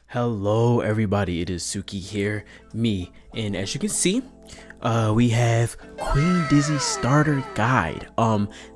Hello everybody, it is Suki here, me, and as you can see, we have Queen Dizzy Starter Guide.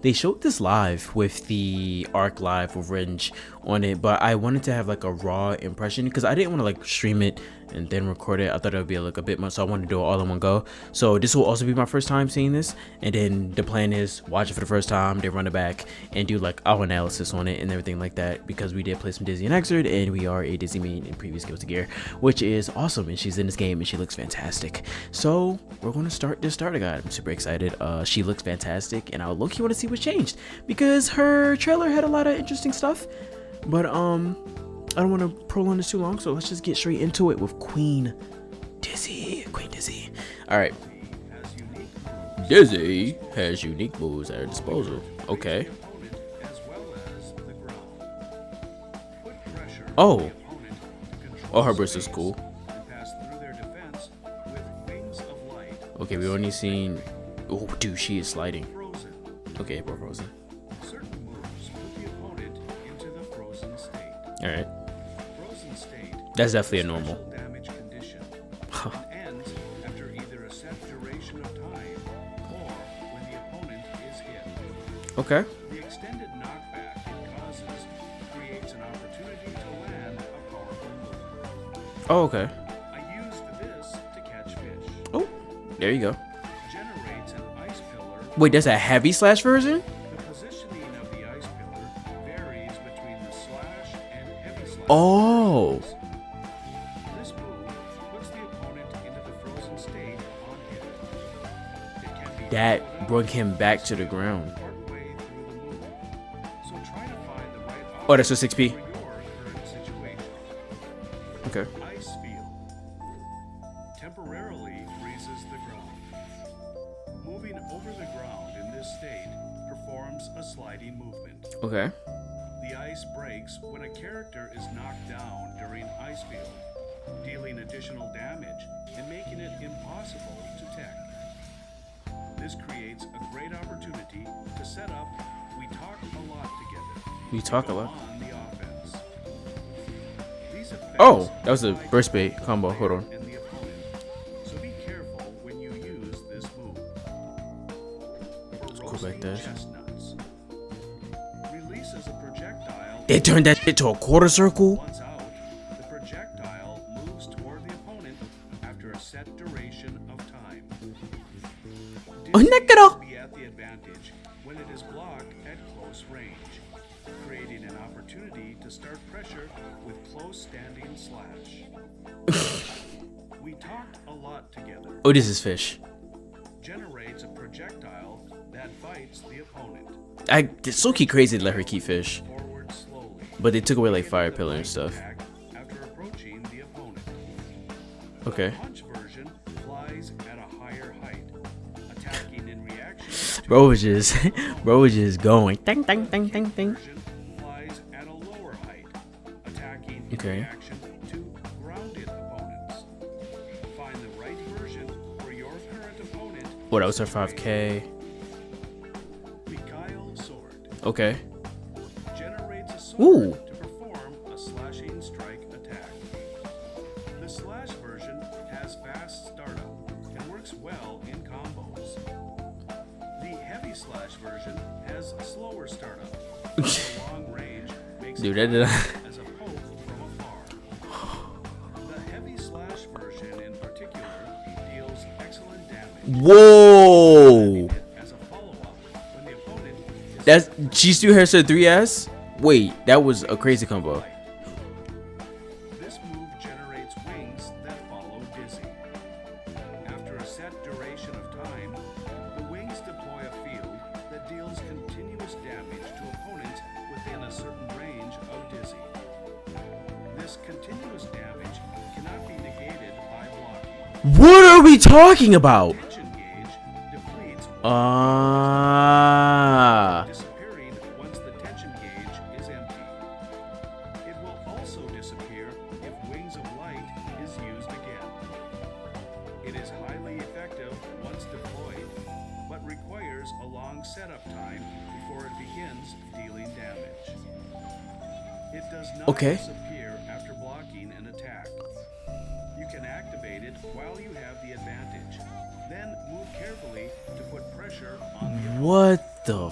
They showed this live with the Arc Live Revenge on it, but I wanted to have like a raw impression because I didn't want to like stream it and then record it. I thought it would be like a bit much, so I wanted to do it all in one go. So this will also be my first time seeing this, and then the plan is watch it for the first time, then run it back and do like our analysis on it and everything like that, because we did play some Dizzy and Exert and we are a Dizzy main in previous Guilty Gear, which is awesome, and she's in this game and she looks fantastic. So we're going to start this starter guide. I'm super excited. She looks fantastic, and I low-key want to see what's changed because her trailer had a lot of interesting stuff, but I don't want to prolong this too long, so let's just get straight into it with Queen Dizzy. All right. Dizzy has unique moves at her disposal. Okay. Oh, her burst is cool. Okay, we only seen. Oh, dude, she is sliding. Okay, we're frozen. All right. That's definitely a normal. Okay. The extended knockback it causes creates an opportunity to land a powerful move. Oh, okay. I used this to catch fish. Oh, there you go. Generates an ice pillar. Wait, there's a heavy slash version? The positioning of the ice pillar varies between the slash and heavy slash. Oh. This move puts the opponent into the frozen state on hit. It can be that brought him back to the ground. Oh, that's just 6p. Okay. Ice field temporarily freezes the ground. Moving over the ground in this state performs a sliding movement. Okay. The ice breaks when a character is knocked down during ice field, dealing additional damage and making it impossible to tech. This creates a great opportunity to set up We Talk a Lot together. We talk a lot. Oh, that was a burst bait combo. Hold on. So be careful when you use this move. Cool back there. Releases a projectile. They turned that shit to a quarter circle. Once out, the projectile moves toward the opponent after a set duration of time. Oh, be at the advantage when it is blocked at close range, creating an opportunity to start pressure with close standing slash. We talked a lot together. Oh, this is fish. Generates a projectile that bites the opponent. It's so crazy to let her keep fish. Forward slowly. But they took away like fire pillar and stuff. After approaching the opponent. Okay. The punch version flies at a higher height, attacking in reaction. Bro was just going. Ding, ding, ding, ding, ding. Flies at a lower height, attacking in reaction to grounded opponents. Find the right version for your current opponent. What, that was her 5k? Beguile sword. Okay. Generates a sword to perform a slashing strike attack. The slash version has fast startup and works well in combos. The heavy slash version has a slower startup. Long range makes dude, that did as a poke from afar. The heavy slash version in particular deals excellent damage. Whoa! As a follow-up when the opponent that's she still has her 3S? Wait, that was a crazy combo. This move generates wings that follow Dizzy. After a set duration of time, the wings deploy a field that deals continuous damage to opponents within a certain range of Dizzy. This continuous damage cannot be negated by blocking. What are we talking about? Tension gauge depletes disappearing once the tension gauge is empty. It will also disappear if Wings of Light is used again. It is highly effective once deployed, but requires a long setup time before it begins dealing damage. It does not Okay. disappear after blocking an attack. You can activate it while you have the advantage. Then move carefully to put pressure on the opponent. What the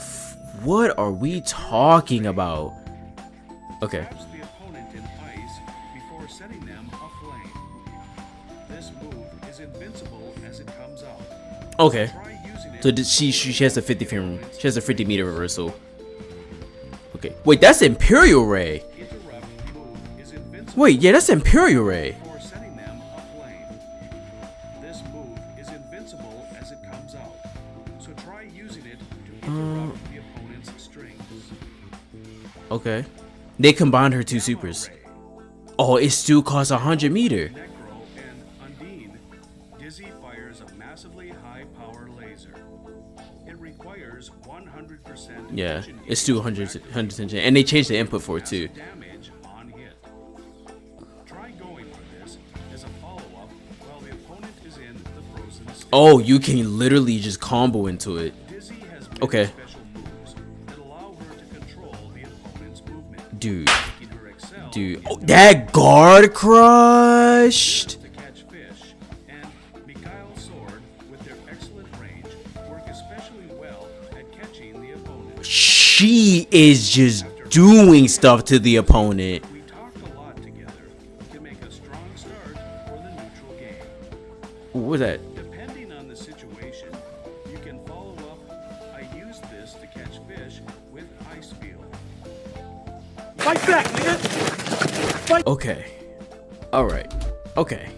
what are we talking about? Okay. Traps the opponent in ice before setting them aflame. This move is invincible as it comes out. Okay. Try using it. So she has a 50 meter reversal. Okay. Wait, that's Imperial Ray. Interrupt move is invincible Wait, yeah, that's Imperial Ray. before setting them aflame. This move is invincible as it comes out. So try using it to interrupt the opponent's strings. Okay. They combined her two supers. Ray, Oh, it still costs 100 meter. Necro, and Undine. Dizzy fires a massively high power laser. It requires 100% Yeah, vision it's still 100, and they changed the input for it too. damage on hit. Try going for this as a follow-up while the opponent is in the frozen state. Oh, you can literally just combo into it. Dizzy has Okay. many special moves that allow her to control the opponent's movement. Dude. Making her excel Dude. Oh, that guard crushed. to catch fish, and Mikhail's sword, with their excellent range, work especially well at catching the opponent. She is just doing stuff to the opponent. We talked a lot together to make a strong start for the neutral game. What was that? Depending on the situation, you can follow up. I used this to catch fish with ice field. Okay. Alright. Okay.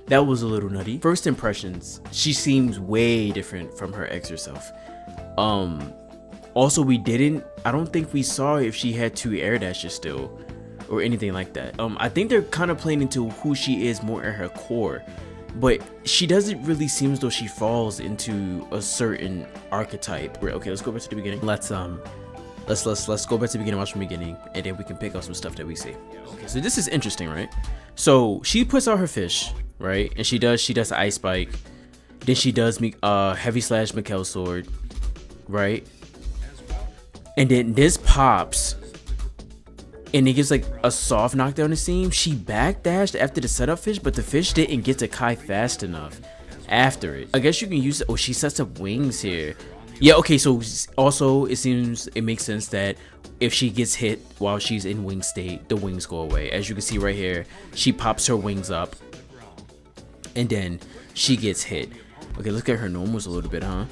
That was a little nutty. First impressions, she seems way different from her ex herself. Also I don't think we saw if she had 2 air dashes still or anything like that. I think they're kind of playing into who she is more at her core, but she doesn't really seem as though she falls into a certain archetype. Okay, let's go back to the beginning. Let's go back to the beginning, watch from the beginning, and then we can pick up some stuff that we see. Okay, so this is interesting, right? So she puts out her fish, right? And she does Ice Spike. Then she does Heavy Slash Mikkel's sword, right? And then this pops, and it gives like a soft knockdown, it seems. She backdashed after the setup fish, but the fish didn't get to Kai fast enough after it. I guess you can use it. Oh, she sets up wings here. Yeah, okay, so also it seems it makes sense that if she gets hit while she's in wing state, the wings go away. As you can see right here, she pops her wings up and then she gets hit. Okay, let's get her normals a little bit, huh?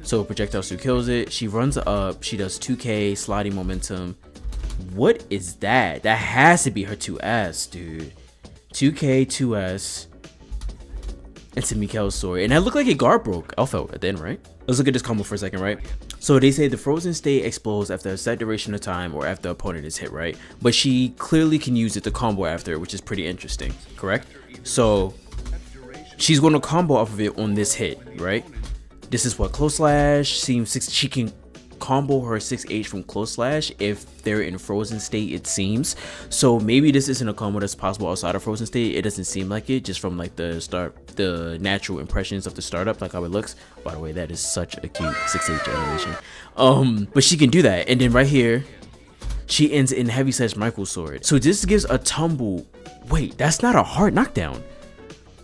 So projectile suit kills it. She runs up, she does 2k sliding momentum. What is that? That has to be her 2S, dude. 2k 2S into Mikkel's sword, and that looked like a guard broke Alpha at the end, right? Let's look at this combo for a second, right? So they say the frozen state explodes after a set duration of time or after the opponent is hit, right? But she clearly can use it to combo after, which is pretty interesting, correct? So she's going to combo off of it on this hit, right? This is what close slash seems she can combo her 6H from close slash if they're in frozen state, it seems. So maybe this isn't a combo that's possible outside of frozen state. It doesn't seem like it just from like the natural impressions of the startup, like how it looks. By the way, that is such a cute 6H animation. But she can do that, and then right here she ends in Heavy Slash Michael's sword. So this gives a tumble. Wait, that's not a hard knockdown.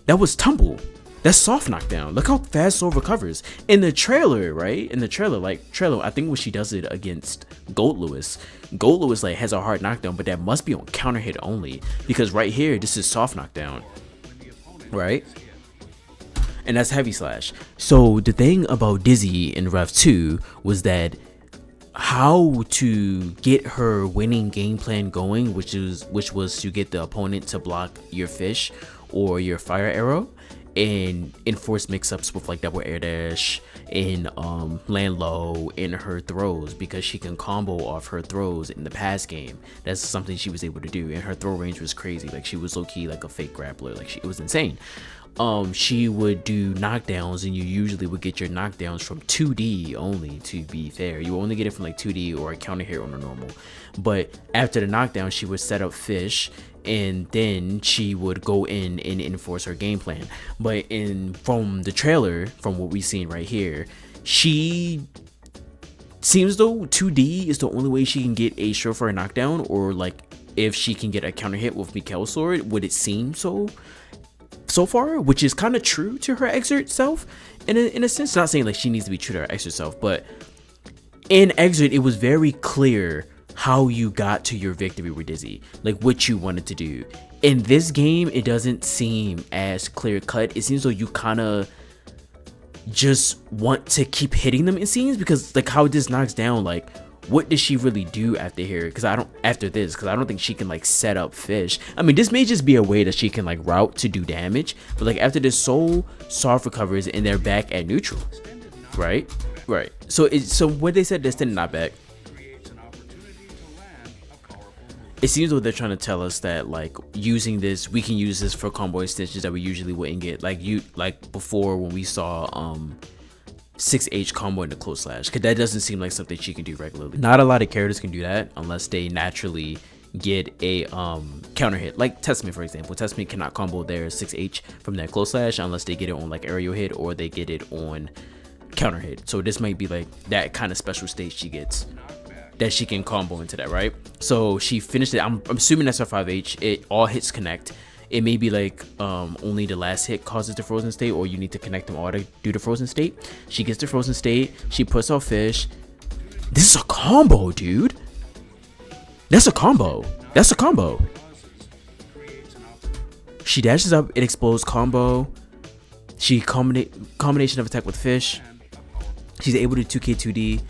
That was tumble. That's soft knockdown. Look how fast Soul recovers. In the trailer, right? In the trailer, I think when she does it against Gold Lewis like has a hard knockdown, but that must be on counter hit only, because right here, this is soft knockdown, right? And that's Heavy Slash. So the thing about Dizzy in Rev 2 was that how to get her winning game plan going, which was to get the opponent to block your fish or your fire arrow, and enforce mix-ups with like double air dash and land low in her throws, because she can combo off her throws in the past game. That's something she was able to do, and her throw range was crazy. Like, she was low-key like a fake grappler. Like, it was insane. She would do knockdowns, and you usually would get your knockdowns from 2D only, to be fair. You only get it from like 2D or a counter hit on a normal. But after the knockdown, she would set up fish, and then she would go in and enforce her game plan. But from the trailer, from what we've seen right here, she seems though 2D is the only way she can get a surefire knockdown, or like if she can get a counter hit with Mikhail's sword, would it seem so far, which is kind of true to her exert self in a sense. Not saying like she needs to be true to her exert self, but in exert it was very clear how you got to your victory with Dizzy, like what you wanted to do. In this game it doesn't seem as clear cut. It seems though you kind of just want to keep hitting them, it seems, because like how this knocks down, like what does she really do after here? Because I don't think she can like set up Fish. I mean, this may just be a way that she can like route to do damage, but like after this soul soft recovers and they're back at neutral, right? So what they said, this not back. It seems like they're trying to tell us that like using this, we can use this for combo extensions that we usually wouldn't get, like before when we saw 6H combo into close slash, because that doesn't seem like something she can do regularly. Not a lot of characters can do that unless they naturally get a counter hit, like Testament for example. Testament cannot combo their 6H from that close slash unless they get it on like aerial hit or they get it on counter hit. So this might be like that kind of special state she gets that she can combo into that, right? So she finished it. I'm assuming that's her 5H. It all hits connect. It may be like only the last hit causes the frozen state, or you need to connect them all to do the frozen state. She gets the frozen state. She puts out Fish. This is a combo, dude. That's a combo. That's a combo. She dashes up. It explodes. Combo. She combination of attack with Fish. She's able to 2K 2D.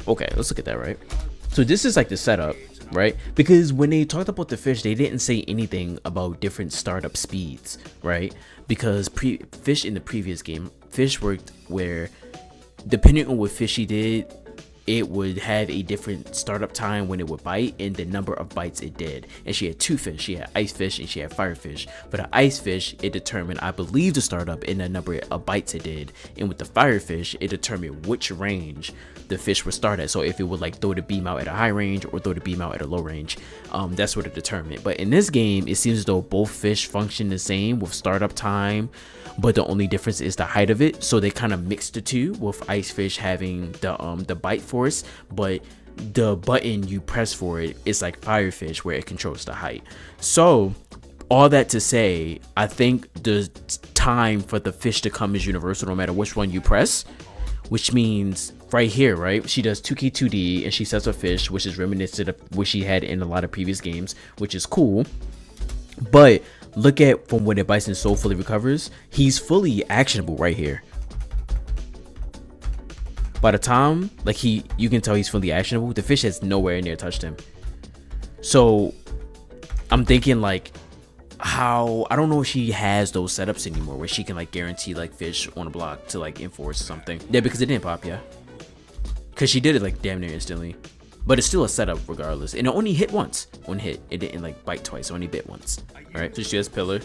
Okay, let's look at that, right? So this is like the setup, right? Because when they talked about the Fish, they didn't say anything about different startup speeds, right? Because Fish in the previous game, Fish worked where depending on what Fish she did, it would have a different startup time when it would bite and the number of bites it did. And she had two fish. She had ice fish and she had fire fish. For the ice fish, it determined, I believe, the startup and the number of bites it did. And with the fire fish, it determined which range the fish would start at. So if it would like throw the beam out at a high range or throw the beam out at a low range, that's what it determined. But in this game, it seems as though both fish function the same with startup time, but the only difference is the height of it. So they kind of mixed the two, with ice fish having the bite force, but the button you press for it is like firefish where it controls the height. So all that to say, I think the time for the fish to come is universal no matter which one you press, which means right here, right, she does 2K 2D and she sets a fish, which is reminiscent of what she had in a lot of previous games, which is cool. But look at from when it bites and soul fully recovers, he's fully actionable right here. By the time like you can tell he's fully actionable, the fish has nowhere near touched him. So I'm thinking like how, I don't know if she has those setups anymore where she can like guarantee like fish on a block to like enforce something. Yeah, because it didn't pop, yeah, because she did it like damn near instantly. But it's still a setup regardless, and it only hit once. One hit, it didn't like bite twice, it only bit once. All right, so she has pillar.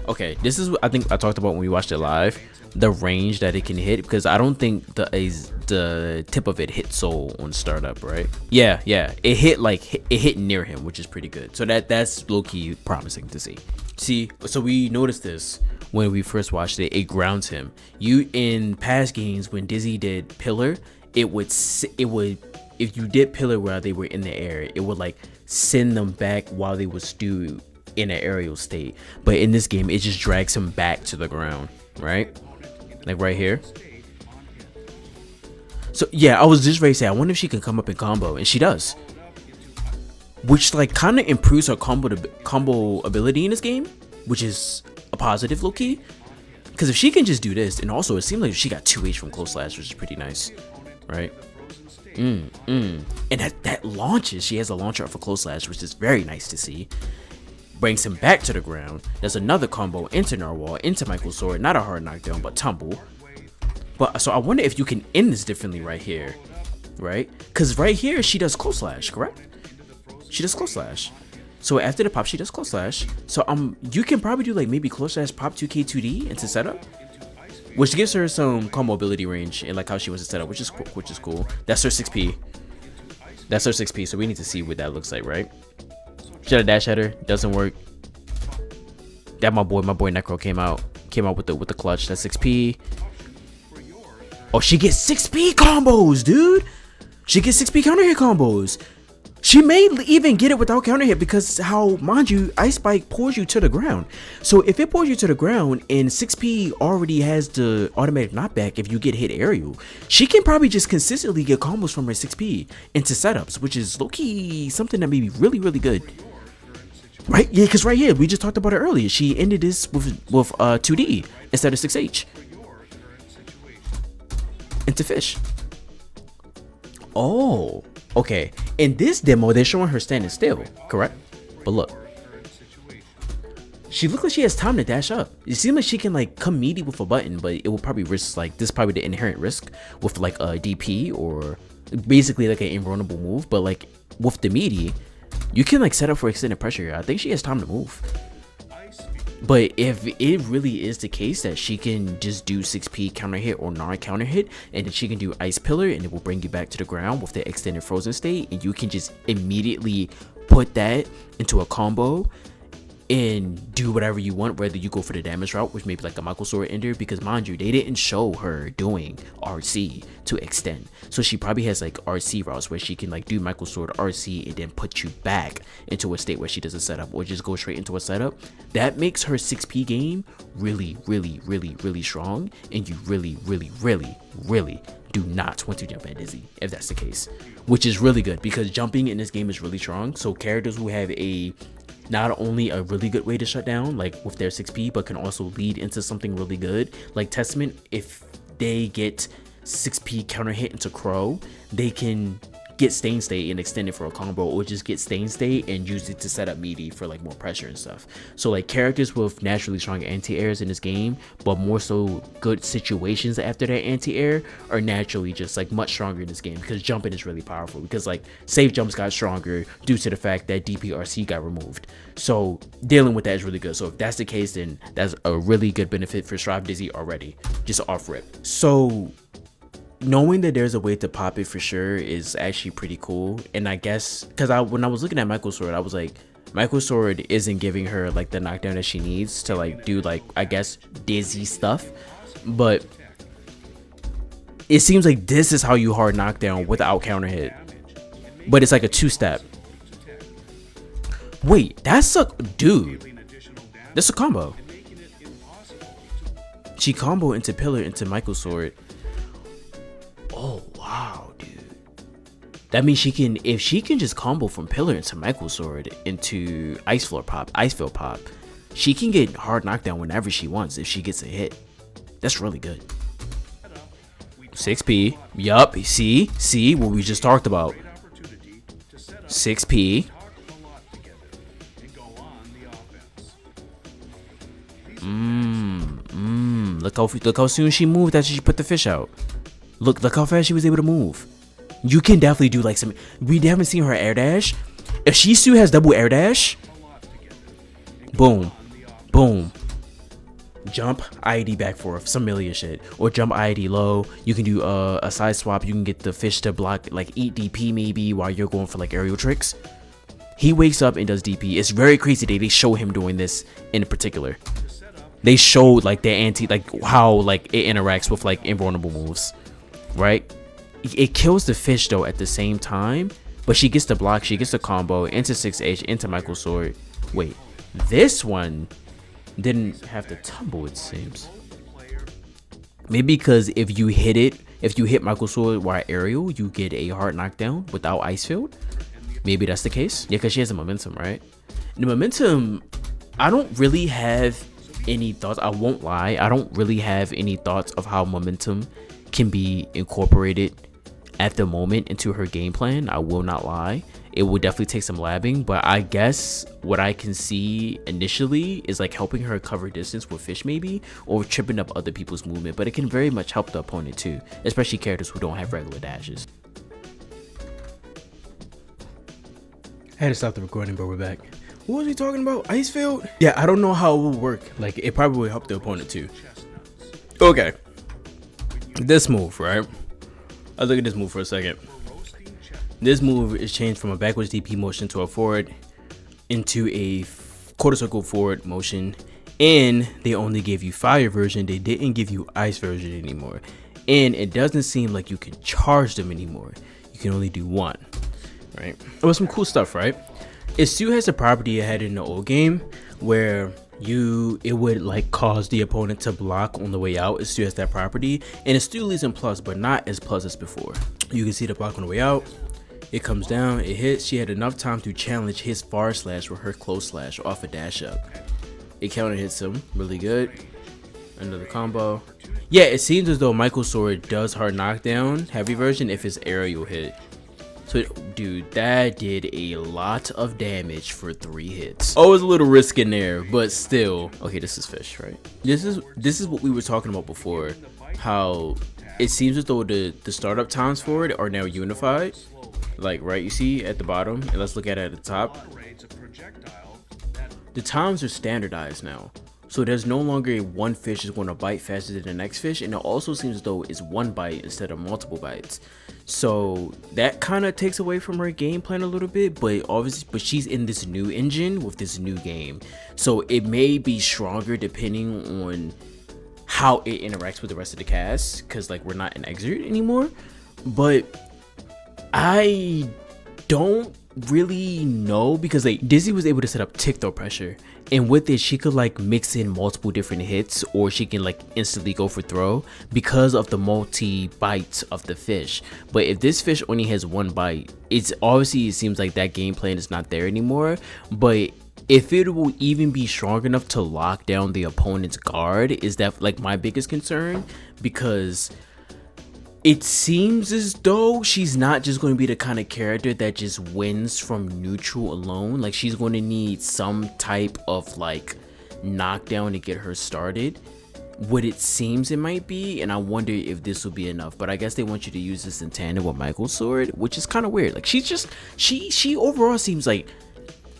Okay, this is what I think I talked about when we watched it live, the range that it can hit, because I don't think the tip of it hit soul on startup, right? Yeah, it hit near him, which is pretty good. So that's low-key promising to see. So we noticed this when we first watched it. It grounds him. You in past games when Dizzy did pillar, it would if you did pillar while they were in the air, it would like send them back while they was still in an aerial state. But in this game, it just drags him back to the ground, right? Like right here. So yeah, I was just ready to say, I wonder if she can come up in combo, and she does, which like kind of improves her combo ability in this game, which is a positive low key. Because if she can just do this, and also it seems like she got 2H from close slash, which is pretty nice, right? And that launches, she has a launcher for close slash, which is very nice to see. Brings him back to the ground. There's another combo into Narwhal, into Michael's sword, not a hard knockdown, but tumble. But so I wonder if you can end this differently right here, right? Because right here she does close slash, correct? She does close slash. So after the pop, she does close slash. So you can probably do like maybe close slash pop 2K 2D into setup, which gives her some combo ability range and like how she wants to set up, which is cool. That's her 6P. That's her 6P. So we need to see what that looks like, right? Should I dash at her? Doesn't work. That my boy Necro came out with the clutch. That's 6P. Oh, she gets 6P combos, dude. She gets 6P counter hit combos. She may even get it without counter hit because how, mind you, Ice Spike pulls you to the ground. So if it pulls you to the ground and 6P already has the automatic knockback if you get hit aerial, she can probably just consistently get combos from her 6P into setups, which is low-key something that may be really, really good. Right? Yeah, because right here, we just talked about it earlier. She ended this with 2D instead of 6H. Into fish. Oh, okay. In this demo, they're showing her standing still, correct? But look, she looks like she has time to dash up. It seems like she can like come meaty with a button, but it will probably risk like this. Probably the inherent risk with like a DP or basically like an invulnerable move. But like with the meaty, you can like set up for extended pressure here. I think she has time to move. But if it really is the case that she can just do 6P counter hit or non-counter hit, and then she can do Ice Pillar and it will bring you back to the ground with the extended frozen state, and you can just immediately put that into a combo and do whatever you want, whether you go for the damage route, which may be like a Michael Sword ender, because mind you, they didn't show her doing RC to extend. So she probably has like RC routes where she can like do Michael Sword RC and then put you back into a state where she does a setup or just go straight into a setup. That makes her 6P game really, really, really, really strong, and you really, really, really, really do not want to jump at Dizzy if that's the case, which is really good because jumping in this game is really strong. So characters who have a not only a really good way to shut down like with their 6P, but can also lead into something really good like Testament. If they get 6P counter hit into Crow, they can get Stain State and extend it for a combo, or just get Stain State and use it to set up meaty for like more pressure and stuff. So like characters with naturally strong anti-airs in this game, but more so good situations after that anti-air, are naturally just like much stronger in this game because jumping is really powerful, because like safe jumps got stronger due to the fact that DPRC got removed. So dealing with that is really good. So if that's the case, then that's a really good benefit for Strive Dizzy already, just off rip. So knowing that there's a way to pop it for sure is actually pretty cool. And I guess because when I was looking at Michael Sword, I was like, Michael Sword isn't giving her like the knockdown that she needs to like do like, I guess, Dizzy stuff. But it seems like this is how you hard knockdown without counter hit, but it's like a two-step. Wait, that's a dude, that's a combo. She combo into Pillar into Michael Sword. Oh wow, dude. That means she can, if she can just combo from Pillar into Michael Sword into Ice Field Pop, she can get hard knockdown whenever she wants if she gets a hit. That's really good. 6P. Yup. See what we just talked about. 6P. Look how soon she moved after she put the fish out. Look how fast she was able to move. You can definitely do like some, we haven't seen her air dash. If she still has double air dash, boom, boom, jump IED back forth, some million shit, or jump IED low. You can do a side swap. You can get the fish to block, like eat DP maybe while you're going for like aerial tricks. He wakes up and does DP. It's very crazy that they show him doing this in particular. They showed like the anti, like how like it interacts with like invulnerable moves, right? It kills the fish though at the same time, but she gets the block, she gets the combo into 6H, into Michael Sword. Wait, this one didn't have to tumble, it seems. Maybe because if you hit Michael Sword while aerial, you get a hard knockdown without Ice Field. Maybe that's the case. Yeah, because she has a momentum, right? The momentum, I don't really have any thoughts. I won't lie, I don't really have any thoughts of how momentum can be incorporated at the moment into her game plan. I will not lie, it will definitely take some labbing, but I guess what I can see initially is like helping her cover distance with fish maybe, or tripping up other people's movement. But it can very much help the opponent too, especially characters who don't have regular dashes. I had to stop the recording, but we're back. What was he talking about? Icefield? Yeah, I don't know how it will work. Like, it probably will help the opponent too. Okay. This move, right? I'll look at this move for a second. This move is changed from a backwards DP motion to a forward into a quarter circle forward motion. And they only gave you fire version. They didn't give you ice version anymore. and it doesn't seem like you can charge them anymore. You can only do one, right? It was some cool stuff, right? It still has a property it had in the old game where it would like cause the opponent to block on the way out. It still has that property, and it still leaves in plus, but not as plus as before. You can see the block on the way out. It comes down, it hits. She had enough time to challenge his far slash with her close slash off a dash up. It counter hits him really good. Another combo. Yeah, it seems as though Michael's sword does hard knockdown heavy version if his aerial hit. So dude, that did a lot of damage for 3 hits. Oh, it was a little risk in there, but still. Okay, this is fish, right? This is what we were talking about before, how it seems as though the startup times for it are now unified. Like, right, you see at the bottom, and let's look at it at the top. The times are standardized now. So there's no longer a one fish is going to bite faster than the next fish, and it also seems as though it's one bite instead of multiple bites. So that kind of takes away from her game plan a little bit, but obviously, she's in this new engine with this new game. So it may be stronger depending on how it interacts with the rest of the cast, because like we're not in Exert anymore. But I don't really know, because like Dizzy was able to set up tick throw pressure, and with it she could like mix in multiple different hits, or she can like instantly go for throw because of the multi bites of the fish. But if this fish only has one bite, it's obviously, it seems like that game plan is not there anymore. But if it will even be strong enough to lock down the opponent's guard is that like my biggest concern, because it seems as though she's not just going to be the kind of character that just wins from neutral alone. Like, she's going to need some type of like knockdown to get her started. What it seems it might be, and I wonder if this will be enough. But I guess they want you to use this in tandem with Michael's sword, which is kind of weird. Like, she's just she overall seems like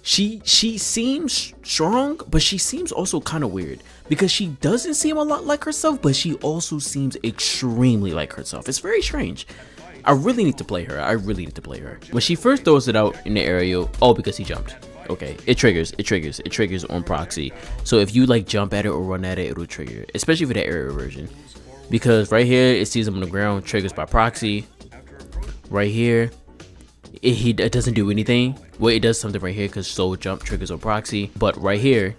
she seems strong, but she seems also kind of weird, because she doesn't seem a lot like herself, but she also seems extremely like herself. It's very strange. I really need to play her. When she first throws it out in the aerial, oh, because he jumped. Okay, it triggers on proxy. So if you like jump at it or run at it, it'll trigger, especially for the aerial version, because right here it sees him on the ground, triggers by proxy. Right here it doesn't do anything. Well, it does something right here because soul jump triggers on proxy, but right here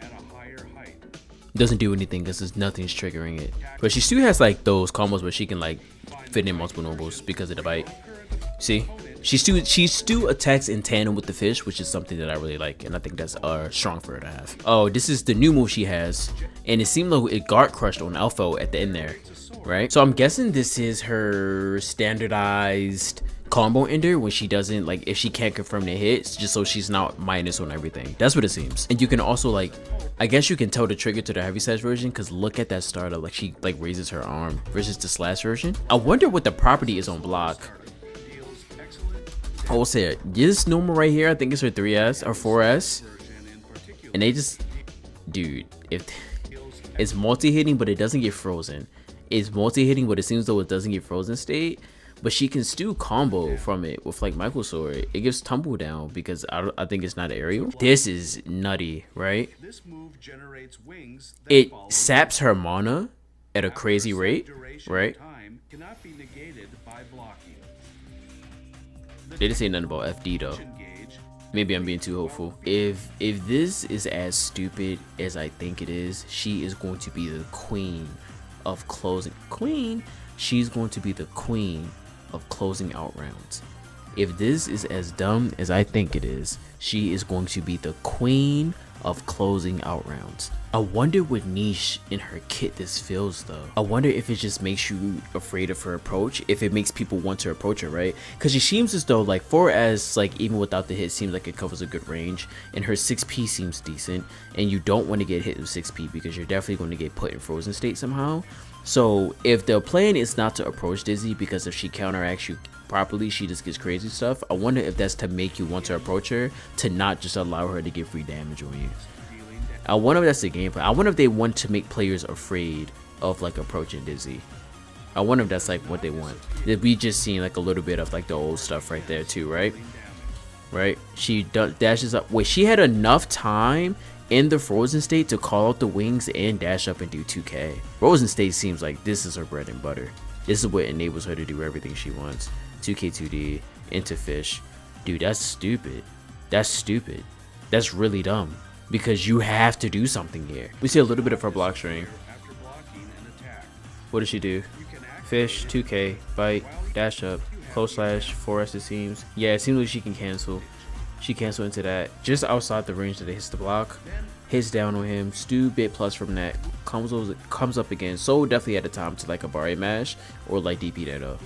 doesn't do anything because nothing's triggering it. But she still has like those combos where she can like fit in multiple normals because of the bite. See, she still attacks in tandem with the fish, which is something that I really like, and I think that's strong for her to have. Oh, this is the new move she has, and it seemed like it guard crushed on Alpha at the end there, right? So I'm guessing this is her standardized combo ender when she doesn't, like, if she can't confirm the hits, just so she's not minus on everything. That's what it seems. And you can also like, I guess you can tell the trigger to the heavy slash version, because look at that startup, like she like raises her arm versus the slash version. I wonder what the property is on block. I will say it. This normal right here, I think it's her 3S or 4S, and they just, dude, if it's multi-hitting but it doesn't get frozen. It's multi-hitting but it seems though it doesn't get frozen state. But she can still combo from it with like Michael's sword. It gives tumble down because I think it's not aerial. This is nutty, right? It saps her mana at a crazy rate, right? They didn't say nothing about FD though. Maybe I'm being too hopeful. If this is as stupid as I think it is, she is going to be the queen of closing. She's going to be the queen of closing out rounds. If this is as dumb as I think it is, she is going to be the queen of closing out rounds. I wonder what niche in her kit this fills though. I wonder if it just makes you afraid of her approach, if it makes people want to approach her, right? Because she seems as though like 4S, like even without the hit, seems like it covers a good range, and her 6P seems decent, and you don't want to get hit with 6P because you're definitely going to get put in frozen state somehow. So if the plan is not to approach Dizzy, because if she counteracts you properly, she just gets crazy stuff, I wonder if that's to make you want to approach her, to not just allow her to get free damage on you. I wonder if that's the game plan. I wonder if they want to make players afraid of like approaching Dizzy. I wonder if that's like what they want. That we just seen like a little bit of like the old stuff right there too, right? Right? She dashes up. Wait, she had enough time in the frozen state to call out the wings and dash up and do 2k. Frozen state seems like this is her bread and butter. This is what enables her to do everything she wants. 2K2D into fish. Dude, that's stupid. That's stupid. That's really dumb. Because you have to do something here. We see a little bit of her block string. After blocking an attack, What does she do? you can activate Fish, 2K, bite, dash up, close slash, 4S it seems. Yeah, it seems like she can cancel. She cancel into that. Just outside the range that it hits the block. Hits down on him. Stu bit plus from that. Comes up again. So definitely at the time to like a Barry mash or like DP that up.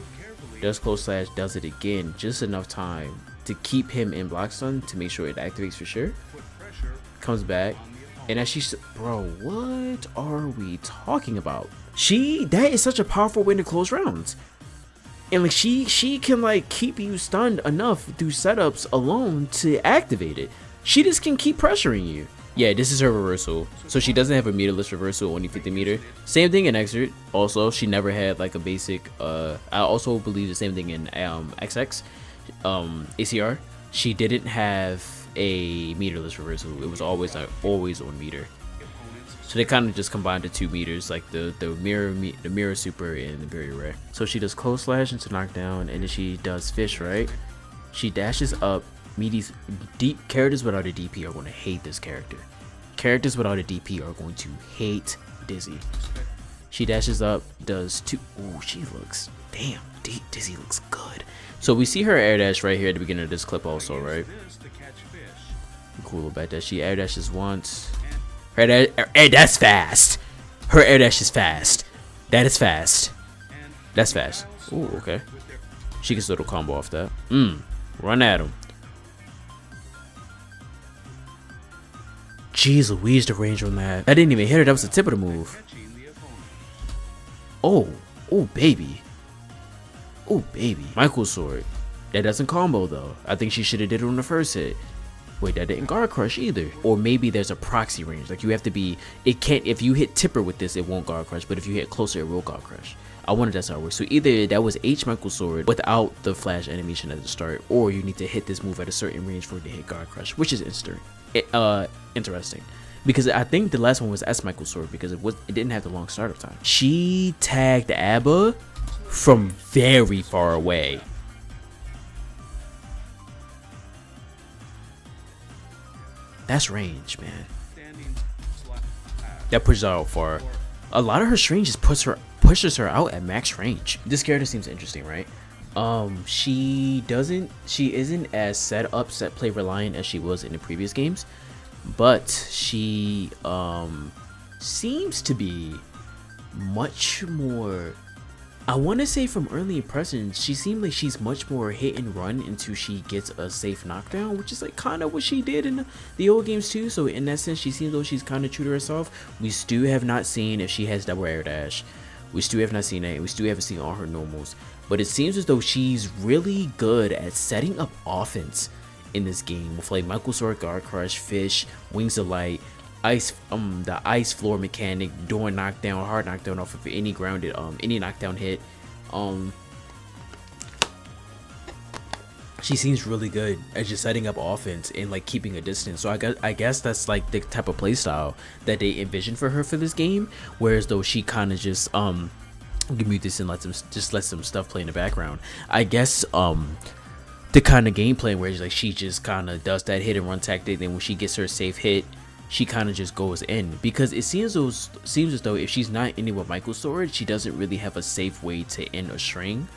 Does close slash, does it again. Just enough time to keep him in block stun to make sure it activates for sure. put pressure Comes back. And as she's, bro, what are we talking about? That is such a powerful way to close rounds. And like she can like keep you stunned enough through setups alone to activate it. She just can keep pressuring you. Yeah, this is her reversal. So she doesn't have a meterless reversal, only 50 meter. Same thing in Exert. Also, she never had like a basic, I also believe the same thing in XX, ACR. She didn't have a meterless reversal. It was always on meter. So they kind of just combined the 2 meters, like the mirror super and the very rare. So she does close slash into knockdown, and then she does fish, right? She dashes up. Meaties, deep characters without a DP are going to hate this character. Characters without a DP are going to hate Dizzy. She dashes up, does 2. Ooh, she looks, damn, Dizzy looks good. So we see her air dash right here at the beginning of this clip also, right? this to catch fish. Cool about that. She air dashes once. Her that's fast. Her air dash is fast. That is fast. That's fast. Ooh, okay. She gets a little combo off that. Run at him. Jeez Louise, the range on that. I didn't even hit her. That was the tip of the move. Oh baby. Oh baby. Michael's sword. That doesn't combo though. I think she should have did it on the first hit. Wait, that didn't guard crush either. Or maybe there's a proxy range. Like you have to be, it can't, if you hit tipper with this, it won't guard crush. But if you hit closer, it will guard crush. I wonder that's how it works. So either that was H Michael sword without the flash animation at the start, or you need to hit this move at a certain range for it to hit guard crush, which is interesting. Because I think the last one was S Michael sword because it didn't have the long startup time. She tagged Abba from very far away. That's range, man. That pushes her out far. A lot of her range just pushes her out at max range. This character seems interesting, right? She isn't as set play reliant as she was in the previous games, but she seems to be much more, I want to say from early impressions, she seemed like she's much more hit and run until she gets a safe knockdown, which is like kind of what she did in the old games too. So in that sense, she seems though she's kind of true to herself. We still have not seen if she has double air dash. We still have not seen that. We still haven't seen all her normals. But it seems as though she's really good at setting up offense in this game with like Michael Sword, Guard Crush, Fish, Wings of Light, the ice floor mechanic, doing knockdown, hard knockdown off of any grounded any knockdown hit. She seems really good at just setting up offense and like keeping a distance. So I guess that's like the type of playstyle that they envisioned for her for this game. Whereas though she kind of just give me this and let some stuff play in the background. I guess the kind of gameplay where like she just kind of does that hit and run tactic, and when she gets her safe hit, she kind of just goes in, because it seems as though if she's not ending with Michael Sword, she doesn't really have a safe way to end a string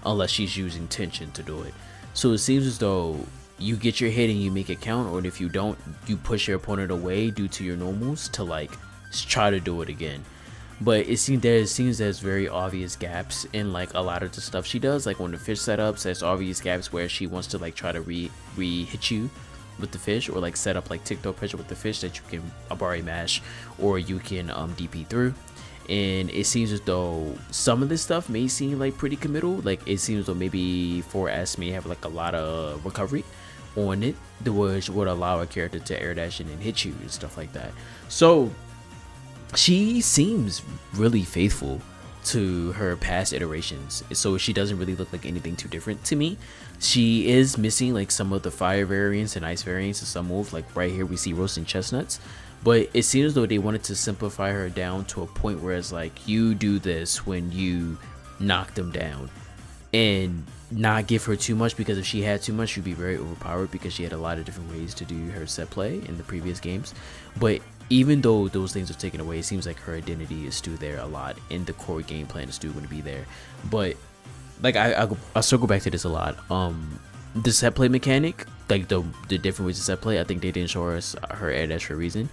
unless she's using tension to do it. So it seems as though you get your hit and you make it count, or if you don't, you push your opponent away due to your normals to like try to do it again. But it seems there's very obvious gaps in like a lot of the stuff she does. Like on the fish setups, there's obvious gaps where she wants to like try to re-hit you with the fish, or like set up like TikTok pressure with the fish that you can Abari mash, or you can DP through. And it seems as though some of this stuff may seem like pretty committal. Like it seems as though maybe 4S may have like a lot of recovery on it, which would allow a character to air dash in and hit you and stuff like that. So she seems really faithful to her past iterations, so she doesn't really look like anything too different to me. She is missing like some of the fire variants and ice variants and some moves, like right here we see roasting chestnuts, but it seems as though they wanted to simplify her down to a point where it's like you do this when you knock them down and not give her too much, because if she had too much, she'd be very overpowered because she had a lot of different ways to do her set play in the previous games. But even though those things are taken away, it seems like her identity is still there a lot, and the core game plan is still going to be there. But like I circle back to this a lot. The set play mechanic, like the different ways to set play, I think they didn't show us her air dash for a reason.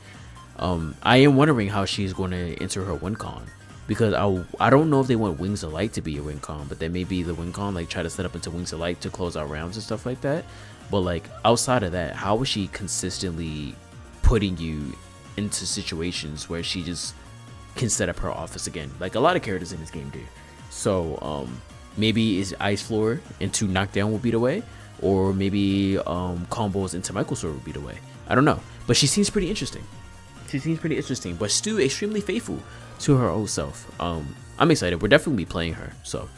I am wondering how she's going to enter her win con, because I don't know if they want Wings of Light to be a win con, but then maybe the win con like try to set up into Wings of Light to close out rounds and stuff like that. But like outside of that, how is she consistently putting you into situations where she just can set up her office again, like a lot of characters in this game do? So maybe is Ice Floor into Knockdown will be the way, or maybe combos into Michael Sword will be the way. I don't know, but she seems pretty interesting. But still extremely faithful to her old self. I'm excited. We're definitely playing her, so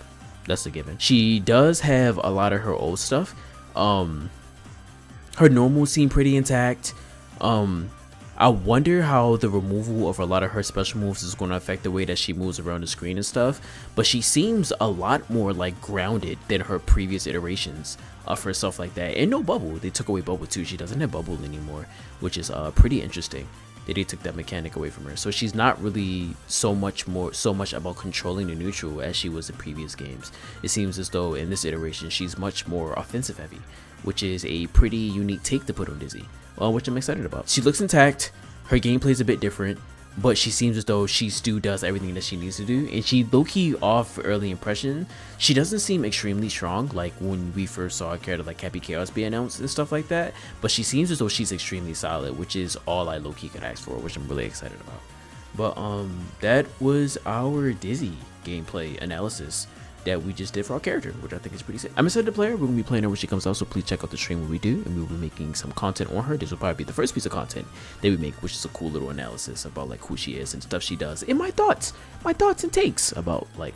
that's a given. She does have a lot of her old stuff. Her normals seem pretty intact. I wonder how the removal of a lot of her special moves is going to affect the way that she moves around the screen and stuff, but she seems a lot more like grounded than her previous iterations of herself like that. And no bubble. They took away bubble too. She doesn't have bubble anymore, which is pretty interesting that they took that mechanic away from her. So she's not really so much about controlling the neutral as she was in previous games. It seems as though in this iteration she's much more offensive heavy, which is a pretty unique take to put on Dizzy, which I'm excited about. She looks intact. Her gameplay is a bit different, but she seems as though she still does everything that she needs to do. And she low-key, off early impression, she doesn't seem extremely strong like when we first saw a character like Happy Chaos be announced and stuff like that, but she seems as though she's extremely solid, which is all I low-key could ask for, which I'm really excited about. But that was our Dizzy gameplay analysis that we just did for our character, which I think is pretty sick. I'm excited to play her. We're gonna be playing her when she comes out, so please check out the stream when we do, and we will be making some content on her. This will probably be the first piece of content that we make, which is a cool little analysis about like who she is and stuff she does, and my thoughts and takes about like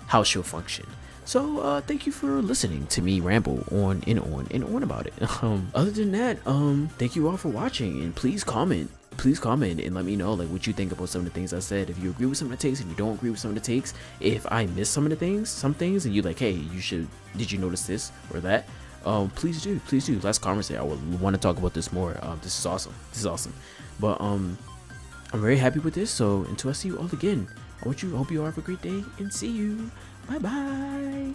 how she'll function. So thank you for listening to me ramble on and on about it. Other than that, thank you all for watching, and please comment and let me know like what you think about some of the things I said. If you agree with some of the takes, if you don't agree with some of the takes, if I missed some things and you're like, hey, did you notice this or that, please do, let's conversate. I would want to talk about this more. This is awesome. But I'm very happy with this, so until I see you all again, I hope you all have a great day, and see you. Bye bye.